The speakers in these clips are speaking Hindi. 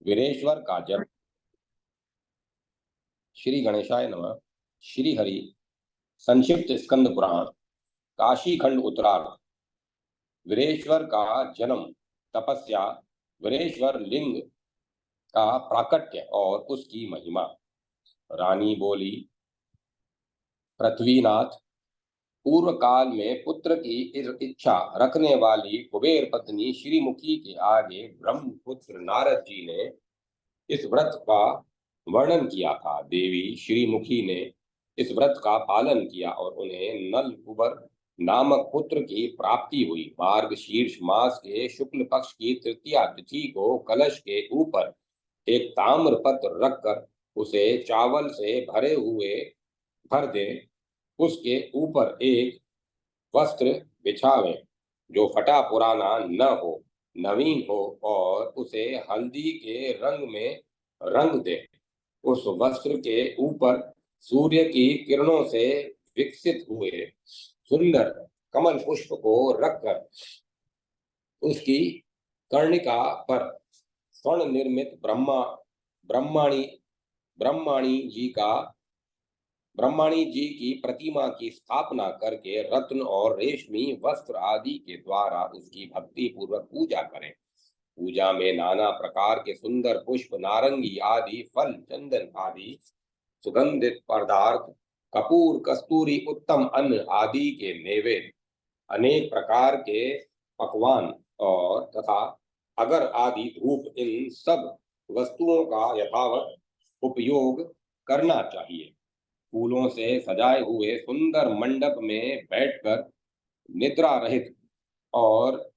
वीरेश्वर का जन्म। श्री गणेशाय नमः। श्री हरि। संक्षिप्त स्कंद पुराण। काशी खंड उत्तरार्ध। वीरेश्वर का जन्म, तपस्या, वीरेश्वर लिंग का प्राकट्य और उसकी महिमा। रानी बोली, पृथ्वीनाथ, पूर्व काल में पुत्र की इच्छा रखने वाली कुबेर पत्नी श्रीमुखी के आगे ब्रह्मपुत्र नारद जी ने इस व्रत का वर्णन किया था। देवी श्रीमुखी ने इस व्रत का पालन किया और उन्हें नल कुबर नामक पुत्र की प्राप्ति हुई। मार्ग शीर्ष मास के शुक्ल पक्ष की तृतीया तिथि को कलश के ऊपर एक ताम्र पत्र रखकर उसे चावल से भर दे। उसके ऊपर एक वस्त्र बिछावे जो फटा पुराना न हो, नवीन हो, और उसे हल्दी के रंग में रंग दे। उस वस्त्र के ऊपर सूर्य की किरणों से विकसित हुए सुंदर कमल पुष्प को रखकर उसकी कर्णिका पर स्वर्ण निर्मित ब्रह्माणी ब्रह्माणी जी की प्रतिमा की स्थापना करके रत्न और रेशमी वस्त्र आदि के द्वारा उसकी भक्ति पूर्वक पूजा करें। पूजा में नाना प्रकार के सुंदर पुष्प, नारंगी आदि फल, चंदन आदि सुगंधित पदार्थ, कपूर, कस्तूरी, उत्तम अन्न आदि के नैवेद्य, अनेक प्रकार के पकवान और तथा अगर आदि धूप, इन सब वस्तुओं का यथावत उपयोग करना चाहिए। फूलों से सजाए हुए सुंदर मंडप में बैठकर निद्रा रहित और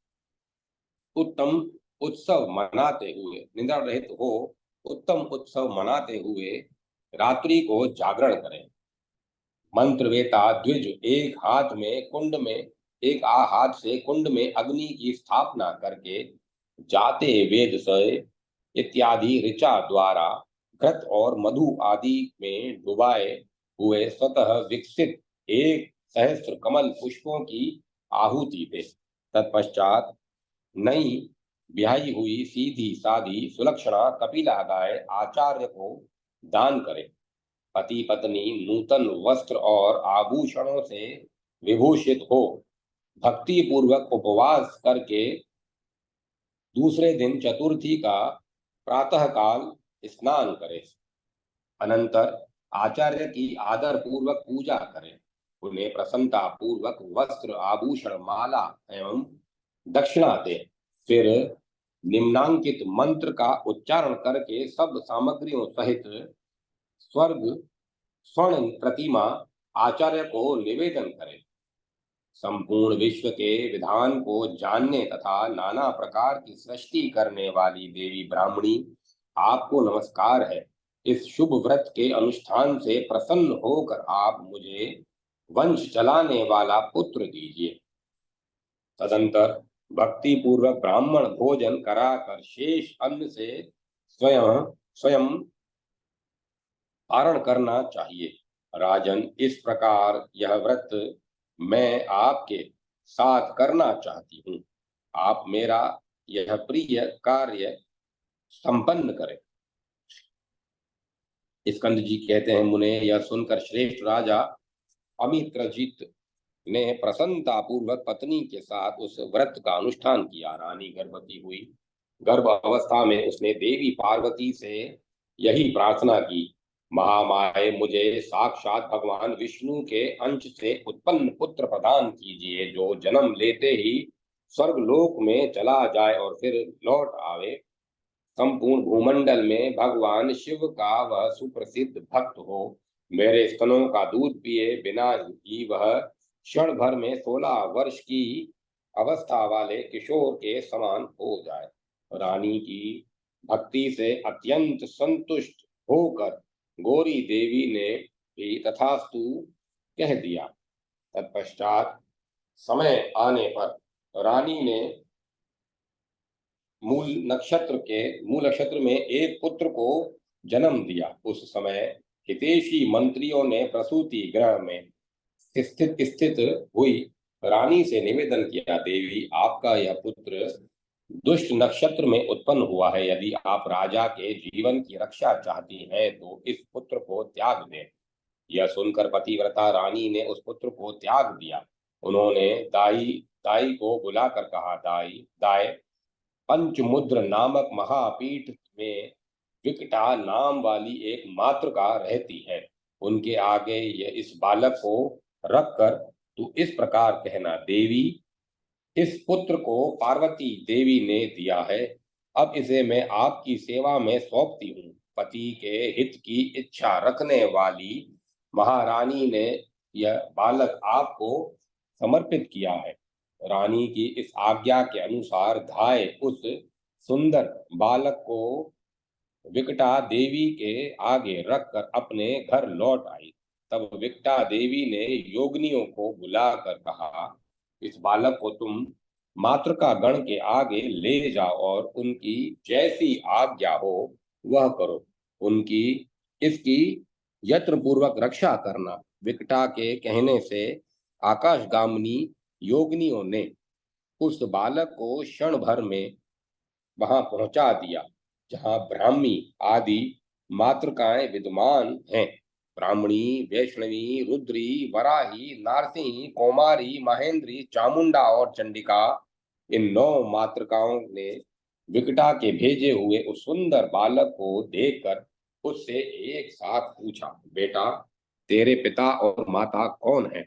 उत्तम उत्सव मनाते हुए निद्रा रहित हो उत्तम उत्सव मनाते हुए रात्रि को जागरण करें। मंत्रवेता द्विज एक हाथ से कुंड में अग्नि की स्थापना करके जाते वेद से इत्यादि ऋचा द्वारा घृत और मधु आदि में डुबाए हुए स्वतः विकसित 1 सहस्त्र कमल पुष्पों की आहुति दे। तत्पश्चात नई ब्याही हुई सीधी सादी सुलक्षणा कपिला गाय आचार्य को दान करे। पति पत्नी नूतन वस्त्र और आभूषणों से विभूषित हो भक्ति पूर्वक उपवास करके दूसरे दिन चतुर्थी का प्रातः काल स्नान करें। अनंतर आचार्य की आदर पूर्वक पूजा करें। उन्हें प्रसन्नता पूर्वक वस्त्र, आभूषण, माला एवं दक्षिणा दे। फिर निम्नांकित मंत्र का उच्चारण करके सब सामग्रियों सहित स्वर्ण प्रतिमा आचार्य को निवेदन करें। संपूर्ण विश्व के विधान को जानने तथा नाना प्रकार की सृष्टि करने वाली देवी ब्राह्मणी, आपको नमस्कार है। इस शुभ व्रत के अनुष्ठान से प्रसन्न होकर आप मुझे वंश चलाने वाला पुत्र दीजिए। तदंतर भक्ति पूर्वक ब्राह्मण भोजन कराकर शेष अन्न से स्वयं स्वयं पारण करना चाहिए। राजन, इस प्रकार यह व्रत मैं आपके साथ करना चाहती हूँ। आप मेरा यह प्रिय कार्य संपन्न करें। स्कंद जी कहते हैं, मुने, यह सुनकर श्रेष्ठ राजा अमित्रजित ने प्रसन्नता पूर्वक पत्नी के साथ उस व्रत का अनुष्ठान किया। रानी गर्भवती हुई। गर्भ अवस्था में उसने देवी पार्वती से यही प्रार्थना की, महामाये, मुझे साक्षात भगवान विष्णु के अंश से उत्पन्न पुत्र प्रदान कीजिए, जो जन्म लेते ही स्वर्गलोक में चला जाए और फिर लौट आवे। संपूर्ण भूमंडल में भगवान शिव का वह सुप्रसिद्ध भक्त हो। मेरे स्तनों का दूध पिए बिना ही वह क्षण भर में 16 वर्ष की अवस्था वाले किशोर के समान हो जाए। रानी की भक्ति से अत्यंत संतुष्ट होकर गौरी देवी ने भी तथास्तु कह दिया। तत्पश्चात समय आने पर रानी ने मूल नक्षत्र में एक पुत्र को जन्म दिया। उस समय हितेशी मंत्रियों ने प्रसूति गृह में स्थित हुई रानी से निवेदन किया, देवी, आपका यह पुत्र दुष्ट नक्षत्र में उत्पन्न हुआ है। यदि आप राजा के जीवन की रक्षा चाहती हैं तो इस पुत्र को त्याग दें। यह सुनकर पतिव्रता रानी ने उस पुत्र को त्याग दिया। उन्होंने दाई दाई को बुलाकर कहा, दाई दाई, पंचमुद्र नामक महापीठ में विकटा नाम वाली एक मातृका रहती है। उनके आगे यह इस बालक को रखकर तू इस प्रकार कहना, देवी, इस पुत्र को पार्वती देवी ने दिया है। अब इसे मैं आपकी सेवा में सौंपती हूँ। पति के हित की इच्छा रखने वाली महारानी ने यह बालक आपको समर्पित किया है। रानी की इस आज्ञा के अनुसार धाय उस सुंदर बालक को विकटा देवी के आगे रखकर अपने घर लौट आई। तब विकटा देवी ने योगिनियों को बुलाकर कहा, इस बालक को तुम मातृका गण के आगे ले जाओ और उनकी जैसी आज्ञा हो वह करो। उनकी इसकी यत्न पूर्वक रक्षा करना। विकटा के कहने से आकाशगामिनी योगिनियों ने उस बालक को क्षण भर में वहां पहुंचा दिया जहां ब्राह्मी आदि मातृकाएं विद्यमान हैं। ब्राह्मणी, वैष्णवी, रुद्री, वराही, नारसिंही, कौमारी, महेंद्री, चामुंडा और चंडिका, इन 9 मातृकाओं ने विकटा के भेजे हुए उस सुंदर बालक को देखकर उससे एक साथ पूछा, बेटा, तेरे पिता और माता कौन है?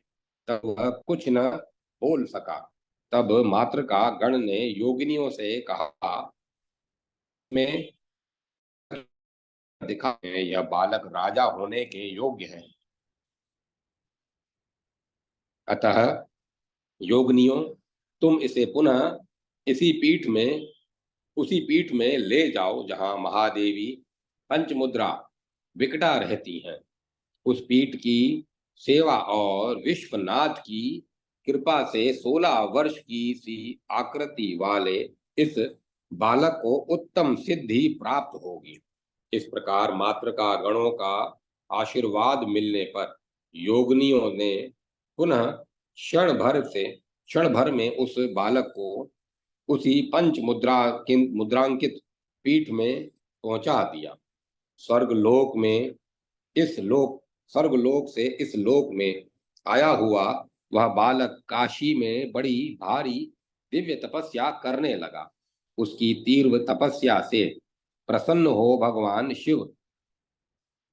तब वह कुछ न बोल सका। तब मातृका गण ने योगिनियों से कहा, में दिखा है यह बालक राजा होने के योग्य है। अतः योगिनियों, तुम इसे पुनः इसी पीठ में उसी पीठ में ले जाओ जहां महादेवी पंचमुद्रा विकटा रहती हैं। उस पीठ की सेवा और विश्वनाथ की कृपा से 16 वर्ष की सी आकृति वाले इस बालक को उत्तम सिद्धि प्राप्त होगी। इस प्रकार मातृका गणों का आशीर्वाद मिलने पर योगिनियों ने पुनः क्षण भर में उस बालक को उसी पंच मुद्रांकित पीठ में पहुंचा दिया। स्वर्गलोक में इस लोक स्वर्गलोक से इस लोक में आया हुआ वह बालक काशी में बड़ी भारी दिव्य तपस्या करने लगा। उसकी तीव्र तपस्या से प्रसन्न हो भगवान शिव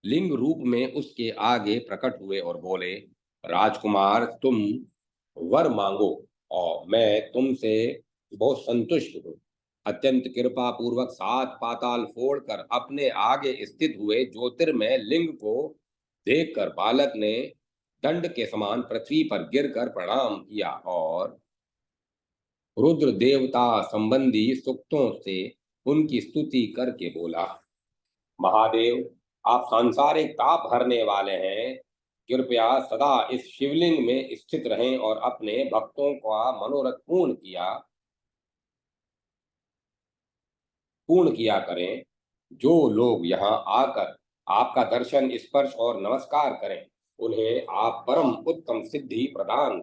लिंग रूप में उसके आगे प्रकट हुए और बोले, राजकुमार, तुम वर मांगो और मैं तुमसे बहुत संतुष्ट हूँ। अत्यंत कृपा पूर्वक 7 पाताल फोड़कर अपने आगे स्थित हुए ज्योतिर्मय लिंग को देखकर बालक ने दंड के समान पृथ्वी पर गिरकर प्रणाम किया और रुद्र देवता संबंधी सूक्तों से उनकी स्तुति करके बोला, महादेव, आप सांसारिक ताप हरने वाले हैं। कृपया सदा इस शिवलिंग में स्थित रहें और अपने भक्तों का मनोरथ पूर्ण किया करें। जो लोग यहाँ आकर आपका दर्शन, स्पर्श और नमस्कार करें, उन्हें आप परम उत्तम सिद्धि प्रदान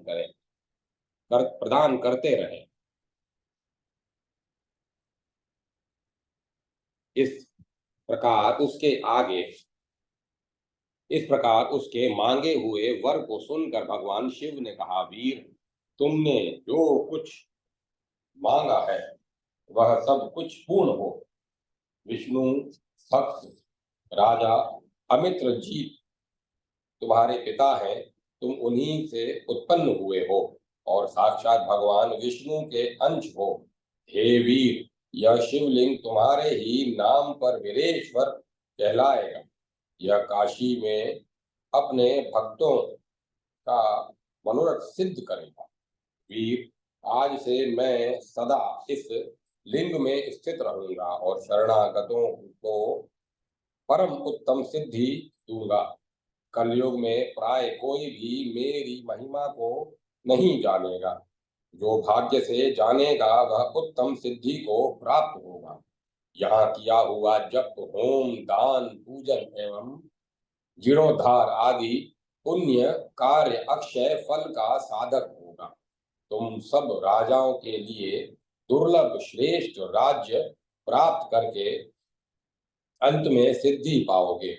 करते रहें। इस प्रकार उसके आगे इस प्रकार उसके मांगे हुए वर को सुनकर भगवान शिव ने कहा, वीर, तुमने जो कुछ मांगा है वह सब कुछ पूर्ण हो। विष्णु भक्त राजा अमित्र जी तुम्हारे पिता हैं। तुम उन्हीं से उत्पन्न हुए हो और साक्षात भगवान विष्णु के अंश हो। हे वीर, यह शिवलिंग तुम्हारे ही नाम पर वीरेश्वर कहलाएगा। यह काशी में अपने भक्तों का मनोरथ सिद्ध करेगा। वीर, आज से मैं सदा इस लिंग में स्थित रहूंगा और शरणागतों को परम उत्तम सिद्धि दूंगा। कलयुग में प्राय कोई भी मेरी महिमा को नहीं जानेगा। जो भाग्य से जानेगा वह उत्तम सिद्धि को प्राप्त होगा। यहाँ किया हुआ जप, होम, दान, पूजन एवं जीर्णोद्धार आदि पुण्य कार्य अक्षय फल का साधक होगा। तुम सब राजाओं के लिए दुर्लभ श्रेष्ठ राज्य प्राप्त करके अंत में सिद्धि पाओगे।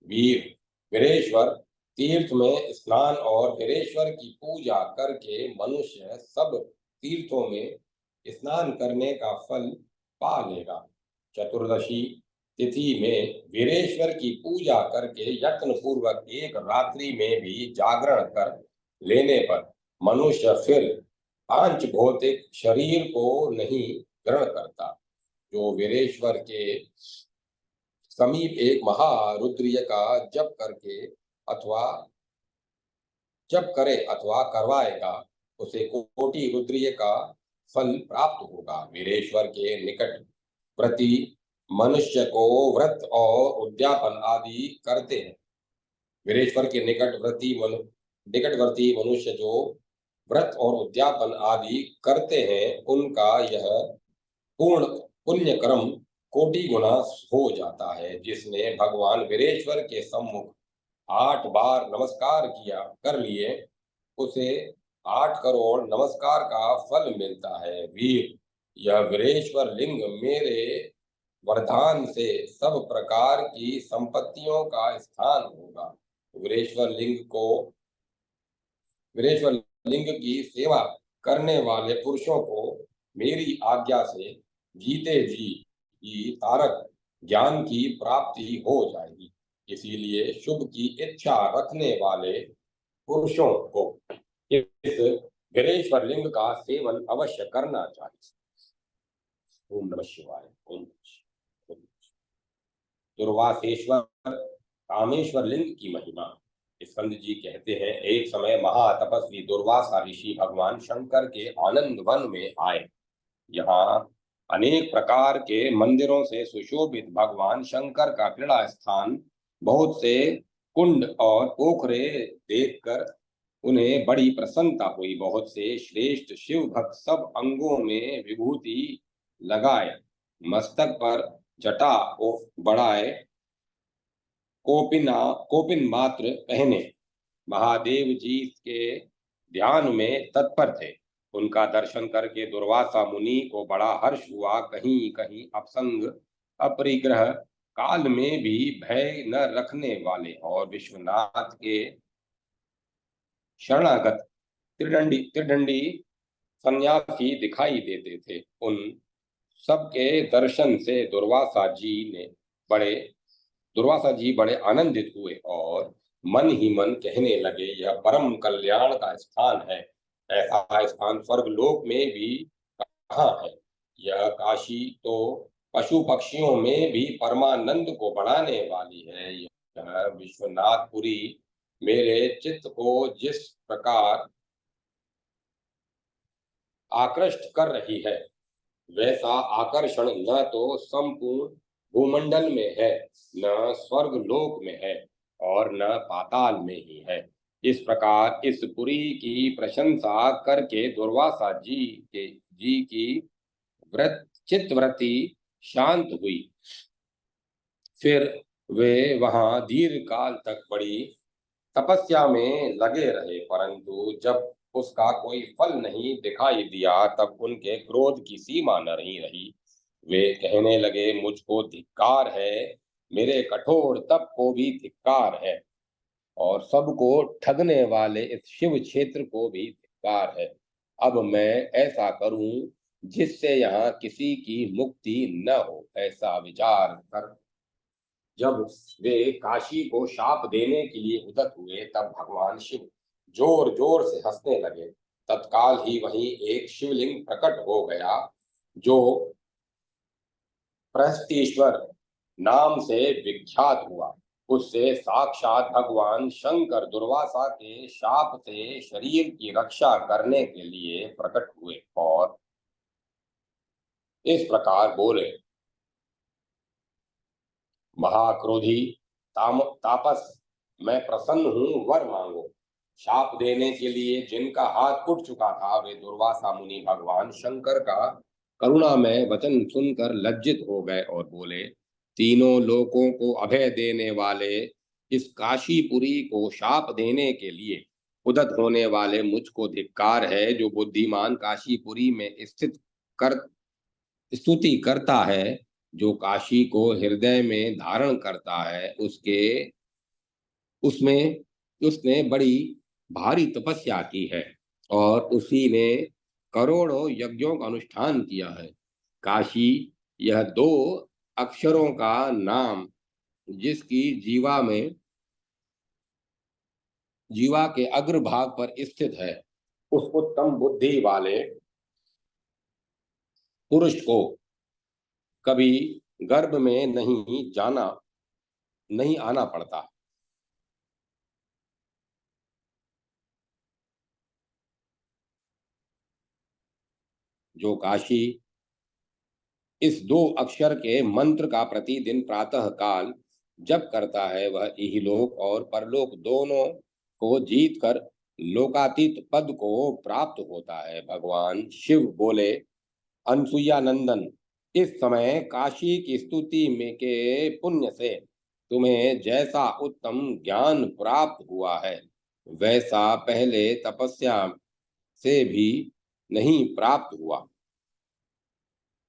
वीर, वीरेश्वर तीर्थ में स्नान और वीरेश्वर की पूजा करके मनुष्य सब तीर्थों में स्नान करने का फल पा लेगा। चतुर्दशी तिथि में वीरेश्वर की पूजा करके यत्न पूर्वक एक रात्रि में भी जागरण कर लेने पर मनुष्य फिर पांच भौतिक शरीर को नहीं ग्रहण करता। जो वीरेश्वर के समीप एक महारुद्रीय का जप करके अथवा जप करे अथवा करवाएगा, उसे कोटि रुद्रीय का फल प्राप्त होगा। वीरेश्वर के निकट व्रती मनुष्य को व्रत और उद्यापन आदि करते हैं। वीरेश्वर के निकटवर्ती मनुष्य जो व्रत और उद्यापन आदि करते हैं, उनका यह पूर्ण पुण्य कर्म कोटि गुना हो जाता है। जिसने भगवान वीरेश्वर के सम्मुख 8 बार नमस्कार किया कर लिए, उसे 8 करोड़ नमस्कार का फल मिलता है। वीर, यह वीरेश्वर लिंग मेरे वरदान से सब प्रकार की संपत्तियों का स्थान होगा। वीरेश्वर लिंग की सेवा करने वाले पुरुषों को मेरी आज्ञा से जीते जी ही तारक ज्ञान की प्राप्ति हो जाएगी। इसीलिए शुभ की इच्छा रखने वाले पुरुषों को इस वीरेश्वर लिंग का सेवन अवश्य करना चाहिए। ओम नमः शिवाय। ओम नमः शिवाय। दुर्वासेश्वर कामेश्वर लिंग की महिमा। स्कंद जी कहते हैं, एक समय महातपस्वी दुर्वासा ऋषि भगवान शंकर के आनंद वन में आए। यहाँ अनेक प्रकार के मंदिरों से सुशोभित भगवान शंकर का क्रीड़ा स्थान, बहुत से कुंड और पोखरे देखकर उन्हें बड़ी प्रसन्नता हुई। बहुत से श्रेष्ठ शिव भक्त सब अंगों में विभूति लगाए, मस्तक पर जटा को बढ़ाए, कोपिन मात्र पहने महादेव जी के ध्यान में तत्पर थे। उनका दर्शन करके दुर्वासा मुनि को बड़ा हर्ष हुआ। कहीं कहीं अपसंग अपरिग्रह काल में भी भय न रखने वाले और विश्वनाथ के शरणागत त्रिदंडी सन्यासी दिखाई देते थे। उन सबके दर्शन से दुर्वासा जी बड़े आनंदित हुए और मन ही मन कहने लगे, यह परम कल्याण का स्थान है। ऐसा स्थान स्वर्ग लोक में भी कहाँ है। यह काशी तो पशु पक्षियों में भी परमानंद को बढ़ाने वाली है। यह विश्वनाथपुरी मेरे चित्त को जिस प्रकार आकृष्ट कर रही है, वैसा आकर्षण न तो संपूर्ण भूमंडल में है, न स्वर्ग लोक में है और न पाताल में ही है। इस प्रकार इस पुरी की प्रशंसा करके दुर्वासा जी की चित्तवृत्ति शांत हुई। फिर वे वहां दीर्घ काल तक बड़ी तपस्या में लगे रहे, परंतु जब उसका कोई फल नहीं दिखाई दिया, तब उनके क्रोध की सीमा न रही। वे कहने लगे, मुझको धिक्कार है, मेरे कठोर तप को भी धिक्कार है और सबको ठगने वाले इस शिव क्षेत्र को भी धिक्कार है। अब मैं ऐसा करूं जिससे यहाँ किसी की मुक्ति न हो। ऐसा विचार कर जब वे काशी को शाप देने के लिए उद्यत हुए, तब भगवान शिव जोर जोर से हंसने लगे। तत्काल ही वहीं एक शिवलिंग प्रकट हो गया, जो प्रहस्तीश्वर नाम से विख्यात हुआ। उससे साक्षात भगवान शंकर दुर्वासा के शाप से शरीर की रक्षा करने के लिए प्रकट हुए और इस प्रकार बोले, महाक्रोधी तापस, मैं प्रसन्न हूँ, वर मांगो। शाप देने के लिए जिनका हाथ उठ चुका था, वे दुर्वासा मुनि भगवान शंकर का करुणामय वचन सुनकर लज्जित हो गए और बोले, तीनों लोकों को अभय देने वाले इस काशीपुरी को शाप देने के लिए उद्यत होने वाले मुझको धिक्कार है। जो बुद्धिमान काशीपुरी में स्थित कर स्तुति करता है, जो काशी को हृदय में धारण करता है, उसमें उसने बड़ी भारी तपस्या की है और उसी ने करोड़ों यज्ञों का अनुष्ठान किया है। काशी, यह दो अक्षरों का नाम, जिसकी जीवा के अग्रभाग पर स्थित है, उस उत्तम बुद्धि वाले पुरुष को कभी गर्भ में नहीं आना पड़ता। जो काशी इस दो अक्षर के मंत्र का प्रतिदिन प्रातः काल जप करता है, वह इहलोक और परलोक दोनों को जीत कर लोकातीत पद को प्राप्त होता है। भगवान शिव बोले, अनसुईया नंदन, इस समय काशी की स्तुति में के पुण्य से तुम्हें जैसा उत्तम ज्ञान प्राप्त हुआ है, वैसा पहले तपस्या से भी नहीं प्राप्त हुआ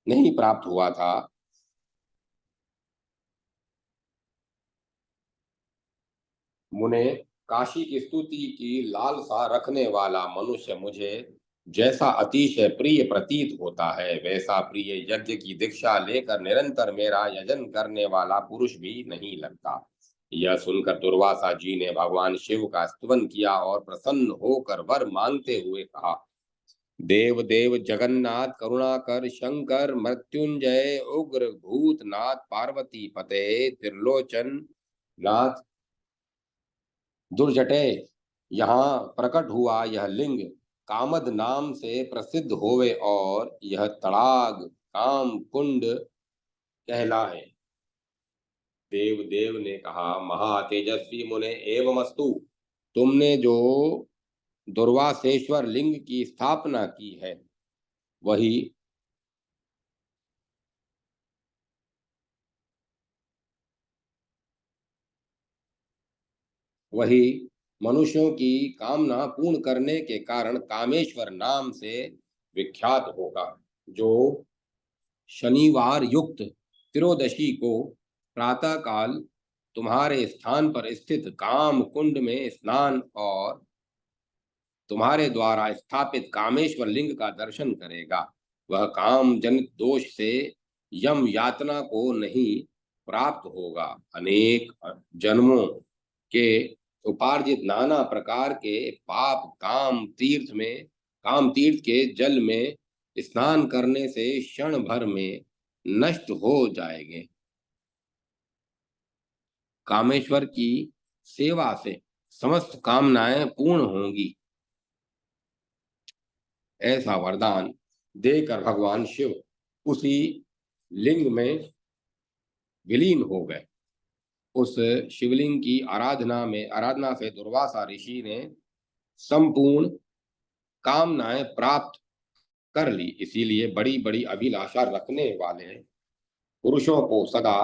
नहीं प्राप्त हुआ था। मुने, काशी की स्तुति की लालसा रखने वाला मनुष्य मुझे जैसा अतिशय प्रिय प्रतीत होता है, वैसा प्रिय यज्ञ की दीक्षा लेकर निरंतर मेरा यजन करने वाला पुरुष भी नहीं लगता। यह सुनकर दुर्वासा जी ने भगवान शिव का स्तुति किया और प्रसन्न होकर वर मांगते हुए कहा, देव देव जगन्नाथ करुणाकर शंकर मृत्युंजय उग्र भूतनाथ पार्वती पते त्रिलोचन नाथ दुर्जटे, यहाँ प्रकट हुआ यह लिंग कामद नाम से प्रसिद्ध होवे और यह तड़ाग काम कुंड कहलाए। देव देव ने कहा, महातेजस्वी मुने एवमस्तु, तुमने जो दुर्वासेश्वर लिंग की स्थापना की है, वही वही मनुष्यों की कामना पूर्ण करने के कारण कामेश्वर नाम से विख्यात होगा। जो शनिवार युक्त त्रयोदशी को प्रातःकाल तुम्हारे स्थान पर स्थित काम कुंड में स्नान और तुम्हारे द्वारा स्थापित कामेश्वर लिंग का दर्शन करेगा, वह काम जनित दोष से यम यातना को नहीं प्राप्त होगा। अनेक जन्मों के उपार्जित नाना प्रकार के पाप काम तीर्थ के जल में स्नान करने से क्षण भर में नष्ट हो जाएंगे। कामेश्वर की सेवा से समस्त कामनाएं पूर्ण होंगी। ऐसा वरदान देकर भगवान शिव उसी लिंग में विलीन हो गए। उस शिवलिंग की आराधना से दुर्वासा ऋषि ने संपूर्ण कामनाएं प्राप्त कर ली। इसीलिए बड़ी बड़ी अभिलाषा रखने वाले पुरुषों को सदा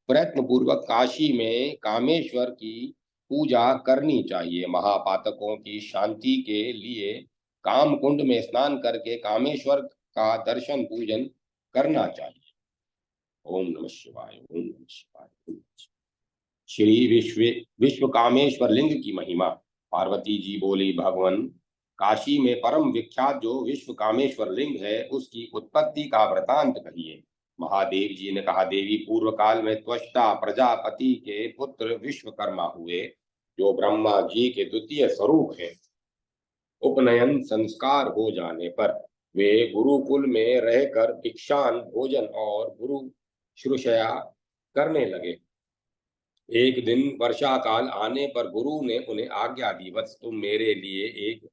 प्रयत्न पूर्वक काशी में कामेश्वर की पूजा करनी चाहिए। महापातकों की शांति के लिए काम कुंड में स्नान करके कामेश्वर का दर्शन पूजन करना चाहिए। ओम नमः शिवाय, ओम नमः शिवाय, ओम नमः शिवाय। श्री विश्व कामेश्वर लिंग की महिमा। पार्वती जी बोली, भगवान, काशी में परम विख्यात जो विश्व कामेश्वर लिंग है, उसकी उत्पत्ति का वृतांत कहिए। महादेव जी ने कहा, देवी, पूर्व काल में त्वष्टा प्रजापति के पुत्र विश्वकर्मा हुए, जो ब्रह्मा जी के द्वितीय स्वरूप है। उपनयन संस्कार हो जाने पर वे गुरुकुल में रहकर भिक्षान भोजन और गुरु शुश्रूषा करने लगे। एक दिन वर्षा काल आने पर गुरु ने उन्हें आज्ञा दी, वत्स, तुम मेरे लिए एक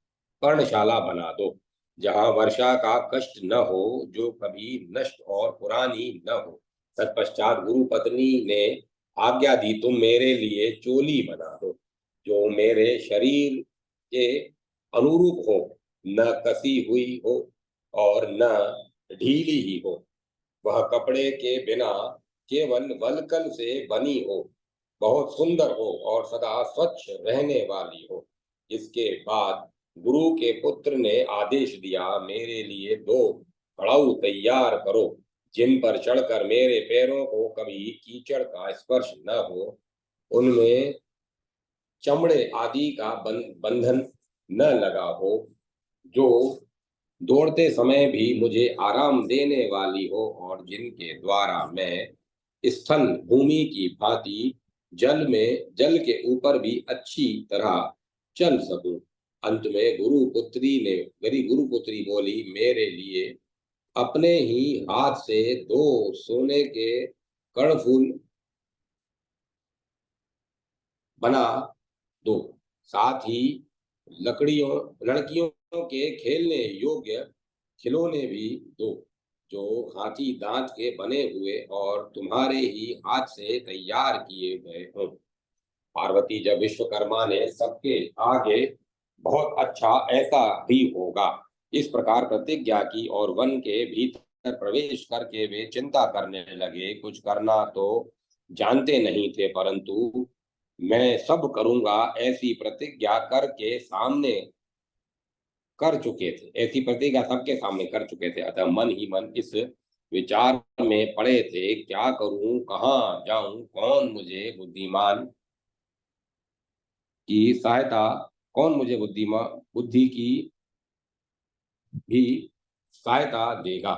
पर्णशाला बना दो, जहाँ वर्षा का कष्ट न हो, जो कभी नष्ट और पुरानी न हो। तत्पश्चात गुरु पत्नी ने आज्ञा दी, तुम मेरे लिए चोली बना दो, जो मेरे शरीर के अनुरूप हो, न कसी हुई हो और न ढीली ही हो। वह कपड़े के बिना केवल वल्कल से बनी हो, बहुत सुंदर हो और सदा स्वच्छ रहने वाली हो। इसके बाद गुरु के पुत्र ने आदेश दिया, मेरे लिए दो कड़ाऊ तैयार करो, जिन पर चढ़कर मेरे पैरों को कभी कीचड़ का स्पर्श न हो, उनमें चमड़े आदि का बंधन न लगा हो, जो दौड़ते समय भी मुझे आराम देने वाली हो, और जिनके द्वारा मैं स्थल भूमि की भांति जल के ऊपर भी अच्छी तरह चल सकूं। अंत में गुरु पुत्री बोली, मेरे लिए अपने ही हाथ से 2 सोने के कर्णफूल बना दो, साथ ही लड़कियों के खेलने योग्य खिलौने भी दो, जो हाथी दांत के बने हुए और तुम्हारे ही हाथ से तैयार किए गए हों। पार्वती, जब विश्वकर्मा ने सबके आगे बहुत अच्छा ऐसा ही होगा इस प्रकार प्रतिज्ञा की और वन के भीतर प्रवेश करके वे चिंता करने लगे। कुछ करना तो जानते नहीं थे, परंतु मैं सब करूंगा ऐसी प्रतिज्ञा करके सामने कर चुके थे, ऐसी प्रतिज्ञा सबके सामने कर चुके थे। अतः मन ही मन इस विचार में पड़े थे, क्या करूं, कहाँ जाऊं, कौन मुझे की सहायता कौन मुझे बुद्धि की भी सहायता देगा।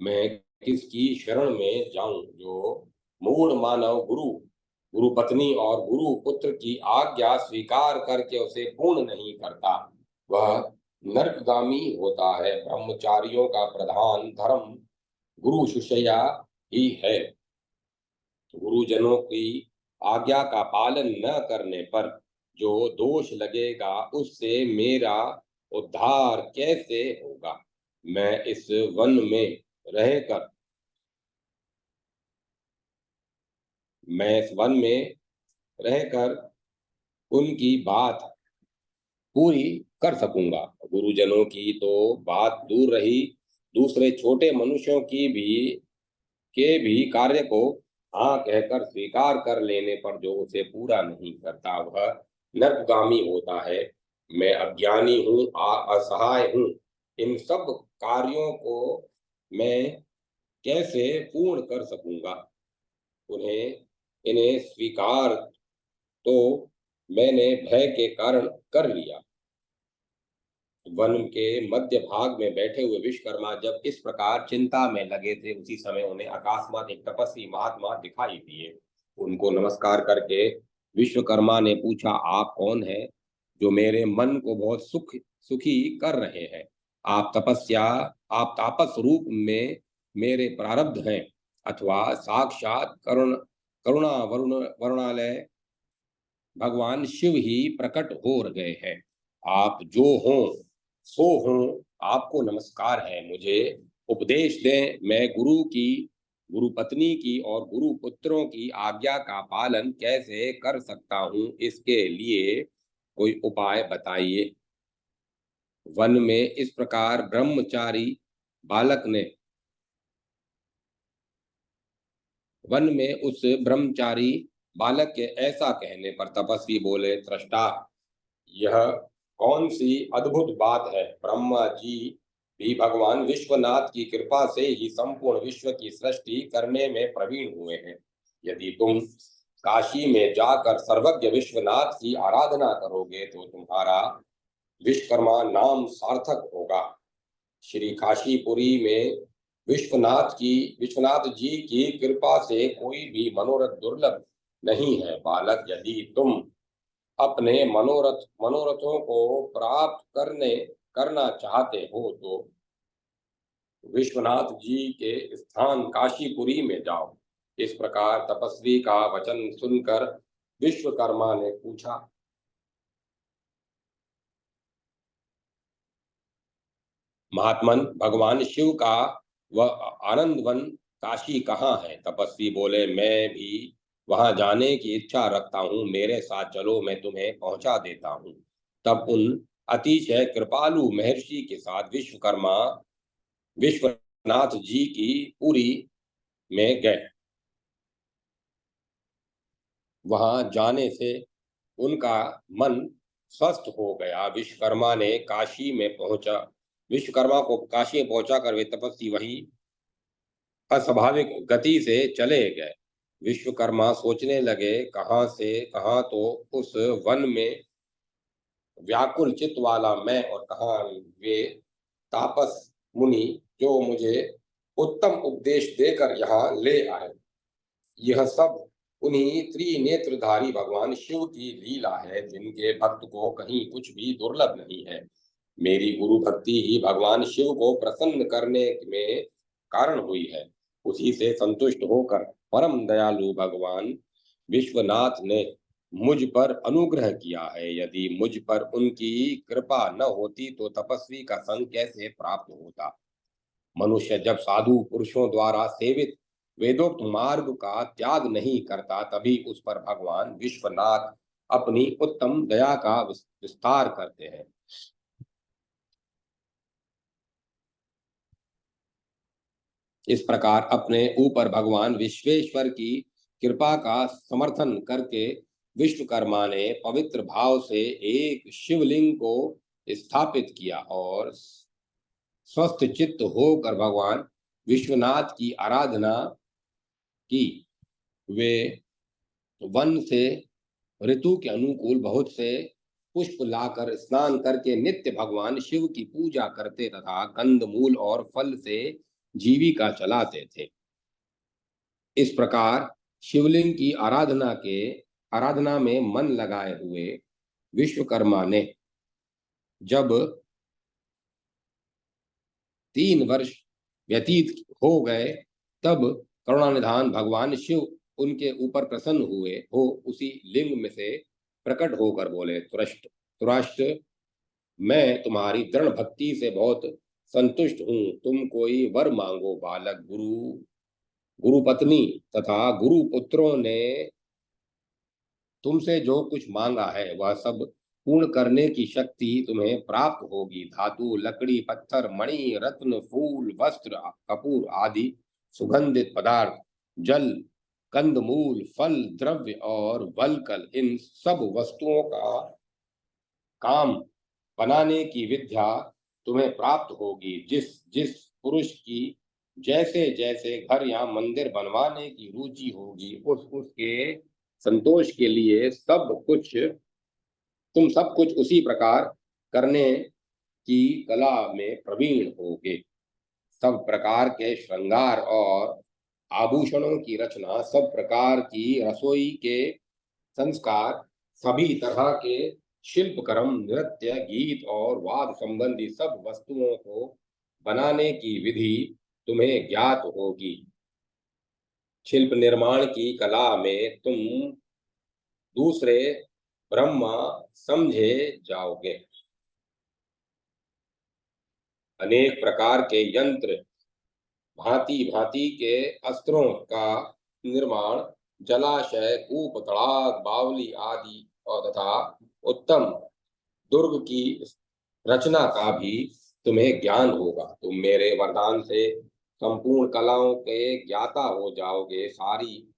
मैं किसकी शरण में जाऊं, जो मूढ़ मानव गुरु पत्नी और गुरु पुत्र की आज्ञा स्वीकार करके उसे पूर्ण नहीं करता, वह नरकगामी होता है। ब्रह्मचारियों का प्रधान धर्म गुरु शिष्या ही है। गुरुजनों की आज्ञा का पालन न करने पर जो दोष लगेगा, उससे मेरा उद्धार कैसे होगा। मैं इस वन में रहकर मैं इस वन में रहकर उनकी बात पूरी कर सकूंगा। गुरुजनों की तो बात दूर रही, दूसरे छोटे मनुष्यों के भी कार्य को हाँ कहकर स्वीकार कर लेने पर जो उसे पूरा नहीं करता, वह नरकगामी होता है। मैं अज्ञानी हूँ, असहाय हूँ। इन सब कार्यों को मैं कैसे पूर्ण कर सकूंगा। उन्हें इन्हें स्वीकार तो मैंने भय के कारण कर लिया। वन के मध्य भाग में बैठे हुए विश्वकर्मा जब इस प्रकार चिंता में लगे थे, उसी समय उन्हें अकस्मात एक तपस्वी महात्मा दिखाई दिए। उनको नमस्कार करके विश्वकर्मा ने पूछा, आप कौन हैं जो मेरे मन को बहुत सुखी कर रहे हैं। आप तापस रूप में मेरे प्रारब्ध हैं, अथवा साक्षात करुणा वरुणालय भगवान शिव ही प्रकट हो गए हैं। आप जो हो सो हो, आपको नमस्कार है। मुझे उपदेश दें, मैं गुरु पत्नी की और गुरु पुत्रों की आज्ञा का पालन कैसे कर सकता हूँ, इसके लिए कोई उपाय बताइए। वन में इस प्रकार बालक ने वन में उस ब्रह्मचारी बालक के ऐसा कहने पर तपस्वी बोले, त्रष्टा, यह कौन सी अद्भुत बात है। ब्रह्मा जी भी भगवान विश्वनाथ की कृपा से ही संपूर्ण विश्व की सृष्टि करने में प्रवीण हुए हैं। यदि तुम काशी में जाकर सर्वज्ञ विश्वनाथ की आराधना करोगे तो तुम्हारा विश्वकर्मा नाम सार्थक होगा। श्री काशीपुरी में विश्वनाथ जी की कृपा से कोई भी मनोरथ दुर्लभ नहीं है। बालक, यदि तुम अपने मनोरथों को प्राप्त करना चाहते हो तो विश्वनाथ जी के स्थान काशीपुरी में जाओ। इस प्रकार तपस्वी का वचन सुनकर विश्वकर्मा ने पूछा, महात्मन, भगवान शिव का वह आनंद वन काशी कहाँ है। तपस्वी बोले, मैं भी वहां जाने की इच्छा रखता हूँ, मेरे साथ चलो, मैं तुम्हें पहुंचा देता हूँ। तब उन अतिशय कृपालु महर्षि के साथ विश्वनाथ जी की पुरी में गए। वहां जाने से उनका मन स्वस्थ हो गया। विश्वकर्मा को काशी में पहुंचा कर वे तपस्वी वहीं अस्वाभाविक गति से चले गए। विश्वकर्मा सोचने लगे, कहाँ से कहाँ तो उस वन में व्याकुल चित्त वाला मैं, और कहाँ वे तापस मुनि जो मुझे उत्तम उपदेश देकर यहाँ ले आए। यह सब उन्हीं त्रिनेत्रधारी भगवान शिव की लीला है, जिनके भक्त को कहीं कुछ भी दुर्लभ नहीं है। मेरी गुरु भक्ति ही भगवान शिव को प्रसन्न करने में कारण हुई है। उसी से संतुष्ट होकर परम दयालु भगवान विश्वनाथ ने मुझ पर अनुग्रह किया है। यदि मुझ पर उनकी कृपा न होती तो तपस्वी का संग कैसे प्राप्त होता। मनुष्य जब साधु पुरुषों द्वारा सेवित वेदोक्त मार्ग का त्याग नहीं करता, तभी उस पर भगवान विश्वनाथ अपनी उत्तम दया का विस्तार करते हैं। इस प्रकार अपने ऊपर भगवान विश्वेश्वर की कृपा का समर्थन करके विश्वकर्मा ने पवित्र भाव से एक शिवलिंग को स्थापित किया और स्वस्थ चित्त होकर भगवान विश्वनाथ की आराधना की। वे वन से ऋतु के अनुकूल बहुत से पुष्प लाकर स्नान करके नित्य भगवान शिव की पूजा करते तथा कंद मूल और फल से जीविका चलाते थे। इस प्रकार शिवलिंग की आराधना में मन लगाए हुए विश्वकर्मा ने जब 3 वर्ष व्यतीत हो गए, तब करुणानिधान भगवान शिव उनके ऊपर प्रसन्न हुए हो उसी लिंग में से प्रकट होकर बोले, तुराष्ट्र, मैं तुम्हारी दृढ़ भक्ति से बहुत संतुष्ट हूँ। तुम कोई वर मांगो। बालक गुरु पत्नी तथा गुरु पुत्रों ने तुमसे जो कुछ मांगा है वह सब पूर्ण करने की शक्ति तुम्हें प्राप्त होगी। धातु, लकड़ी, पत्थर, मणि, रत्न, फूल, वस्त्र, कपूर आदि सुगंधित पदार्थ, जल, कंदमूल, फल, द्रव्य और वल्कल, इन सब वस्तुओं का काम बनाने की विद्या तुम्हें प्राप्त होगी। जिस जिस पुरुष की जैसे जैसे घर या मंदिर बनवाने की रुचि होगी, उसके संतोष के लिए सब कुछ उसी प्रकार करने की कला में प्रवीण होगे। सब प्रकार के श्रृंगार और आभूषणों की रचना, सब प्रकार की रसोई के संस्कार, सभी तरह के शिल्प कर्म, नृत्य, गीत और वाद संबंधी सब वस्तुओं को बनाने की विधि तुम्हें ज्ञात होगी। शिल्प निर्माण की कला में तुम दूसरे ब्रह्मा समझे जाओगे। अनेक प्रकार के यंत्र, भांति भांति के अस्त्रों का निर्माण, जलाशय, कूप, तड़ाग, बावली आदि और तथा उत्तम दुर्ग की रचना का भी तुम्हें ज्ञान होगा। तुम मेरे वरदान से संपूर्ण कलाओं के ज्ञाता हो जाओगे। सारी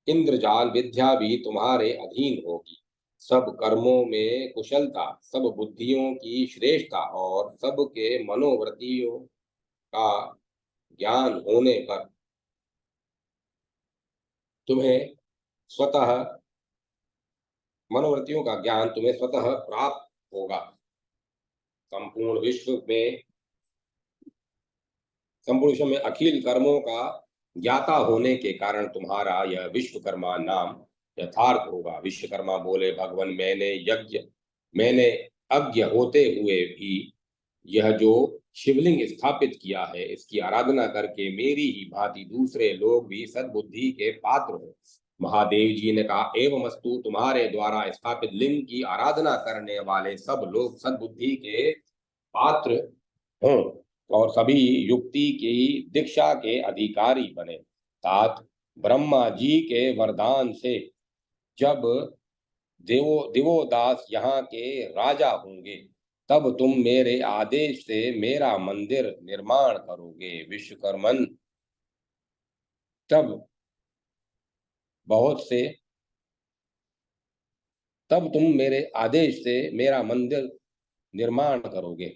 इंद्रजाल विद्या भी तुम्हारे अधीन होगी। सब कर्मों में कुशलता, सब बुद्धियों की श्रेष्ठता और सबके मनोवृत्तियों का ज्ञान होने पर तुम्हें स्वतः मनोवृत्तियों का ज्ञान तुम्हें स्वतः प्राप्त होगा। संपूर्ण विश्व में अखिल कर्मों का ज्ञाता होने के कारण तुम्हारा यह विश्वकर्मा नाम यथार्थ होगा। विश्वकर्मा बोले, भगवान, मैंने अज्ञ होते हुए भी यह जो शिवलिंग स्थापित किया है, इसकी आराधना करके मेरी ही भांति दूसरे लोग भी सद्बुद्धि के पात्र हो। महादेव जी ने कहा, एवं अस्तु, तुम्हारे द्वारा स्थापित लिंग की आराधना करने वाले सब लोग सद्बुद्धि के पात्र हों और सभी युक्ति की दीक्षा के अधिकारी बने। तात ब्रह्मा जी के वरदान से जब दिवोदास यहाँ के राजा होंगे, तब तुम मेरे आदेश से मेरा मंदिर निर्माण करोगे। विश्वकर्मन, तब बहुत से तब तुम मेरे आदेश से मेरा मंदिर निर्माण करोगे।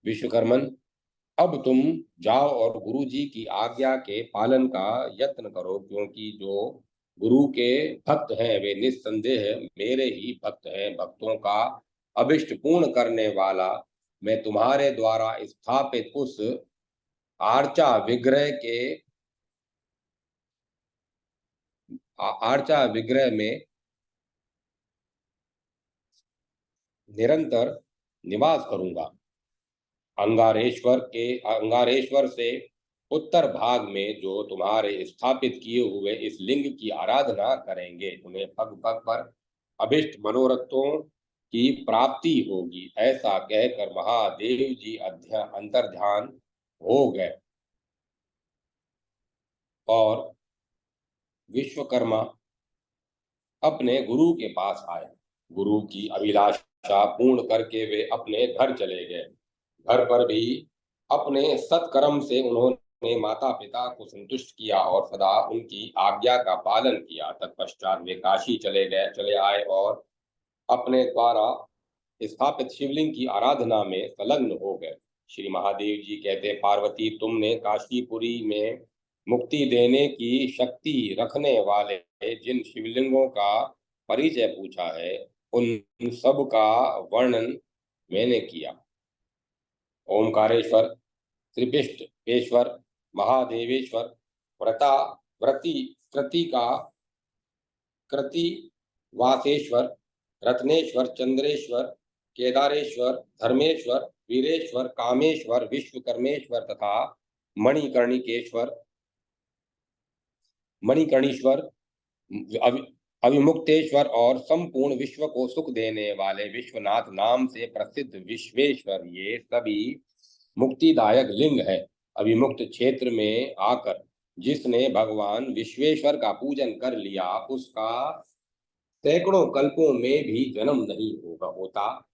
विश्वकर्मन, अब तुम जाओ और गुरु जी की आज्ञा के पालन का यत्न करो, क्योंकि जो गुरु के भक्त हैं वे निस्संदेह मेरे ही भक्त हैं। भक्तों का अभिष्ट पूर्ण करने वाला मैं तुम्हारे द्वारा स्थापित उस आर्चा विग्रह के आर्चा विग्रह में निरंतर निवास करूंगा। अंगारेश्वर से उत्तर भाग में जो तुम्हारे स्थापित किए हुए इस लिंग की आराधना करेंगे, उन्हें पग पग पर अभिष्ट मनोरथों की प्राप्ति होगी। ऐसा कहकर महादेव जी अंतर्ध्यान हो गए और विश्वकर्मा अपने गुरु के पास आए। गुरु की अभिलाषा पूर्ण करके वे अपने घर चले गए। घर पर भी अपने सत्कर्म से उन्होंने माता पिता को संतुष्ट किया और सदा उनकी आज्ञा का पालन किया। तत्पश्चात वे काशी चले आए और अपने द्वारा स्थापित शिवलिंग की आराधना में संलग्न हो गए। श्री महादेव जी कहते, पार्वती, तुमने काशीपुरी में मुक्ति देने की शक्ति रखने वाले जिन शिवलिंगों का परिचय पूछा है, उन सब का वर्णन मैंने किया। ओमकारेश्वर, त्रिपिष्टेश्वर, महादेवेश्वर, व्रता व्रति कृतिका कृति वासेश्वर, रत्नेश्वर, चंद्रेश्वर, केदारेश्वर, धर्मेश्वर, वीरेश्वर, कामेश्वर, विश्वकर्मेश्वर तथा मणिकर्णिकेश्वर मणिकर्णीश्वर, अविमुक्तेश्वर और संपूर्ण विश्व को सुख देने वाले विश्वनाथ नाम से प्रसिद्ध विश्वेश्वर, ये सभी मुक्तिदायक लिंग है। अविमुक्त क्षेत्र में आकर जिसने भगवान विश्वेश्वर का पूजन कर लिया, उसका सैकड़ों कल्पों में भी जन्म नहीं होता।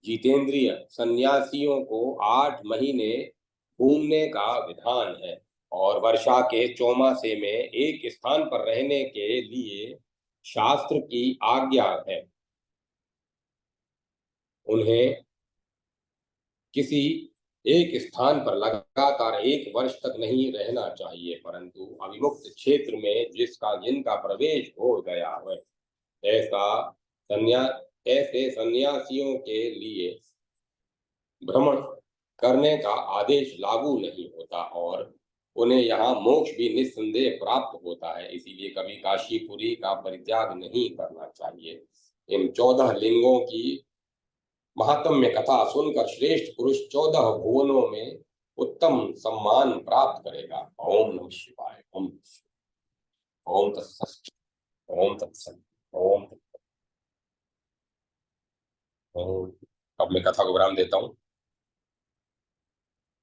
जितेंद्रिय सन्यासियों को 8 महीने घूमने का विधान है और वर्षा के चौमासे में एक स्थान पर रहने के लिए शास्त्र की आज्ञा है। उन्हें किसी एक स्थान पर लगातार 1 वर्ष तक नहीं रहना चाहिए, परंतु अविमुक्त क्षेत्र में जिनका प्रवेश हो गया है, ऐसा सन्या ऐसे सन्यासियों के लिए भ्रमण करने का आदेश लागू नहीं होता और उन्हें यहाँ मोक्ष भी निस्संदेह प्राप्त होता है। इसीलिए कभी काशीपुरी का परित्याग नहीं करना चाहिए। इन 14 लिंगों की महात्म्य कथा सुनकर श्रेष्ठ पुरुष 14 भुवनों में उत्तम सम्मान प्राप्त करेगा। ओम नमः शिवाय। ओम तत्सत। ओम तत्सत। ओम ओम। अब मैं कथा को विराम देता हूँ।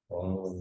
ओम।